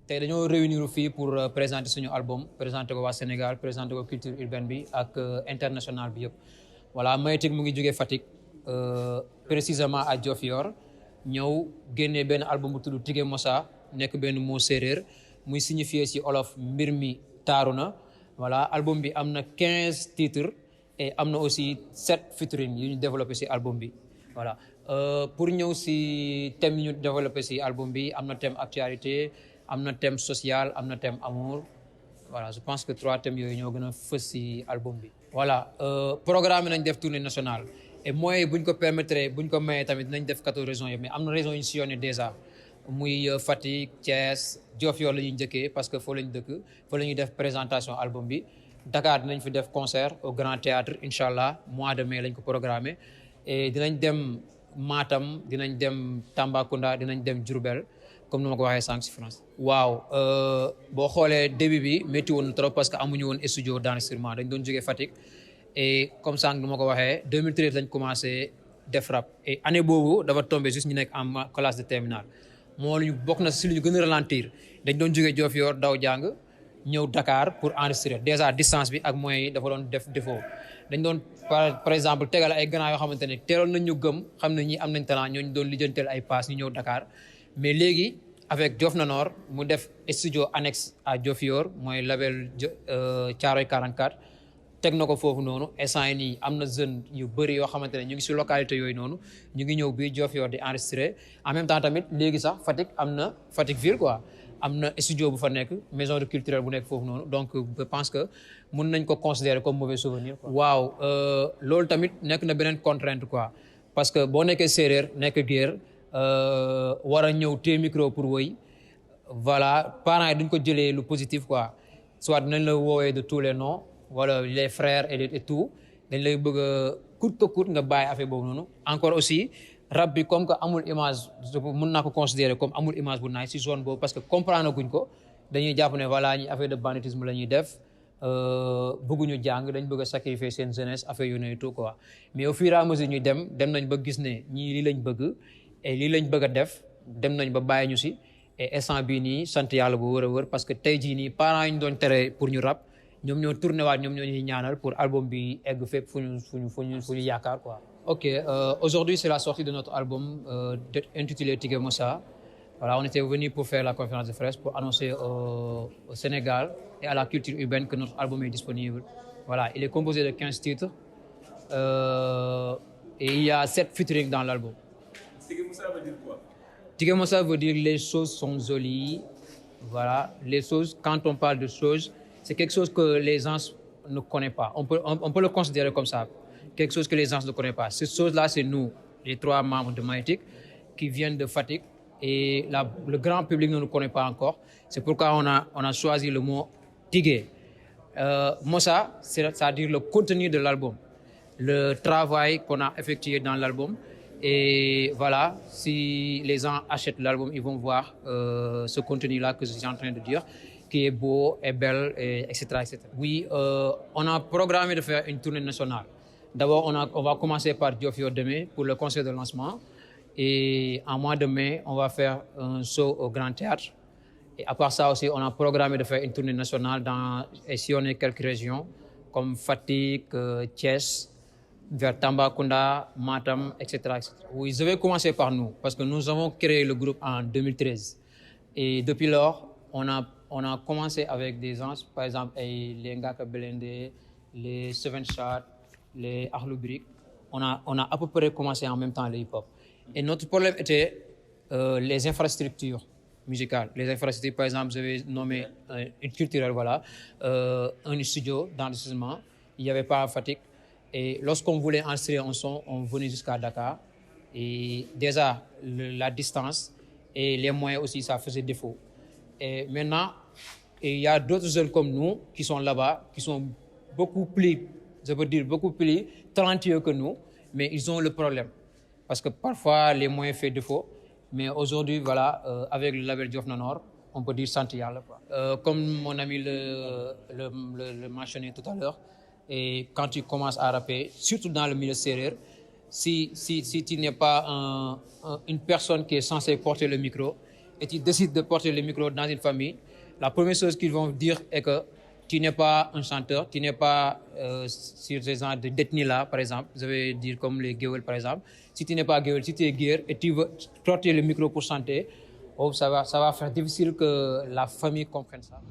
tey dañoo réunir fii pour présenter suñu album présenter ko waa Sénégal présenter ko culture urbaine bi ak international bi yëpp voilà Maïtik mu ngi jógee Fatick précisément à Diofior ñëw génnee benn album bu tudd Tigé Mossa nekk benn mot séeréer muy signifier ci olof mbir mi taaru na voilà album bi am na 15 titres et am na aussi 7 featuring yu ñu développé ci album bi voilà pour ñëw ci thème yu ñu développé ci album bi am na thème actualité am na thème social am na thème amour voilà je pense que 3 thèmes yooyu ñoo gën a fës ci album bi. voilà programme nañ def tournée nationale et moyens buñ ko permettre buñ ko mayee tamit nañ def 14 régions yëpp mais am na régions yu ñu sillonné déjà muy Fatick Thiès Diofior la ñuy njëkkee parce que foo lañ dëkk foo la ñuy def présentation album bi Dakar dinañ fi def concert au Grand Théâtre incha allah mois de mai lañ ko programmé et dinañ dem Matam dinañ dem Tambacounda dinañ dem Diourbel comme ni ma ko waxee sànq ci France. waaw boo xoolee début bi métti woon trop parce que amuñu woon studio d'enregistrement dañ doon jógee Fatick et comme sànq ni ma ko waxee 2013 lañ commencé def rap et année boobu dafa tombé juste ñu nekk en classe de terminale moo ñu bokk na si lu ñu gën a ralentir dañ doon jógee Diofior daw jàng ñëw Dakar pour enregistrer déjà distance bi ak moyens yi dafa doon def défaut dañ doon par exemple tegal ay gannaaw yoo xamante ne teeloon nañ ñu gëm xam ne ñi am nañ talent ñooñu doon lijjanteel ay pass ñu ñëw Dakar mais léegi avec Diof Nanor mu def studio annexe à Diofior mooy label Thiaroye 44 teg na ko foofu noonu instant yi nii am na jeune yu bëri yoo xamante ne ñu ngi si localité yooyu noonu ñu ngi ñëw bii Diofior di enregistrer en même temps tamit léegi sax Fatick am na Fatick ville quoi am na studio bu fa nekk maison de culturelle bu nekk foofu noonu donc je pense que mun nañ ko considérer comme mauvais souvenir quoi. waaw loolu tamit nekk na beneen contrainte quoi parce que boo nekkee séeréer nekk géer war a ñëw téye micro pour woy voilà parents yi duñ ko jëlee lu positif quoi soit dinañ la woowee de tous les noms wala les frères et tout dañ lay bëgg a coûte que coûte nga bàyyi affaire boobu noonu encore aussi rap bi comme que amul image mën naa ko considérer comme amul image bu naay si zone boobu parce que comprendre guñ ko dañuy jàpp ne voilà ñi affaire de banditisme la ñuy def bëgguñu jàng dañ bëgg a sacrifier seen jeunesse affaire yu ne tout quoi mais au fur et à mesure ñuy dem nañ ba gis ne ñii lii lañ bëgg et lii lañ bëgg a def dem nañ ba bàyyi ñu si et instant bii nii sant yàlla bu wër a wër parce que tey jii nii parents yi ñu doon tere pour ñu rap ñoom ñoo tourné waat ñoom ñoo ñuy ñaanal pour album bi egg fépp fu ñu yaakaar quoi. ok aujourd'hui c'est la sortie de notre album intitulé Tigé Mossa. Voilà, on était venu pour faire la conférence de presse pour annoncer au Sénégal et à la culture urbaine que notre album est disponible. Voilà, il est composé de 15 titres et il y a 7 featuring dans l'album. Tigé Mossa veut dire quoi? Tigé Mossa veut dire les choses sont jolies. Voilà, les choses, quand on parle de choses, c'est quelque chose que les gens ne connaissent pas. On peut le considérer comme ça. Quelque chose que les gens ne connaissent pas. Cette chose-là, c'est nous, les 3 membres de Maïtik, qui viennent de Fatick. Et le grand public ne nous connaît pas encore. C'est pourquoi on a choisi le mot Tigé. Mossa, c'est-à-dire le contenu de l'album, le travail qu'on a effectué dans l'album. Et voilà, si les gens achètent l'album, ils vont voir ce contenu-là que je suis en train de dire, qui est beau, est belle, etc., etc. Oui, on a programmé de faire une tournée nationale. D'abord, on va commencer par Diofior demain pour le concert de lancement. Et en mois de mai, on va faire un show au Grand Théâtre. Et à part ça aussi, on a programmé de faire une tournée nationale et sillonner quelques régions comme Fatick, Thiès, vers Tambacounda, Matam, etc., etc. Oui, je vais commencer par nous parce que nous avons créé le groupe en 2013. Et depuis lors, on a commencé avec des gens, par exemple les Ngaka Belende, les Seven Shot, les Akhlou Brick. On a à peu près commencé en même temps le hip-hop. Et notre problème était les infrastructures musicales. Les infrastructures, par exemple, je vais nommer une culturelle, voilà, un studio d'enregistrement. Il n'y avait pas à Fatick. Et lorsqu'on voulait enregistrer un son, on venait jusqu'à Dakar. Et déjà, la distance et les moyens aussi, ça faisait défaut. Et maintenant, il y a d'autres jeunes comme nous qui sont là-bas, qui sont beaucoup plus, je veux dire, beaucoup plus talentueux que nous, mais ils ont le problème. Parce que parfois, les moyens font défaut. Mais aujourd'hui, voilà, avec le label Diof Nanor, on peut dire santé yàlla quoi. Comme mon ami le mentionnait tout à l'heure, et quand tu commences à rapper, surtout dans le milieu sérère, si tu n'es pas une personne qui est censée porter le micro, et tu décides de porter le micro dans une famille, la première chose qu'ils vont dire est que tu n'es pas un chanteur, tu n'es pas sur ces genres de d'ethnie-là, par exemple. Je vais dire comme les gueules, par exemple. Si tu n'es pas gueule, si tu es guerre et tu veux porter le micro pour chanter, oh, ça va faire difficile que la famille comprenne ça.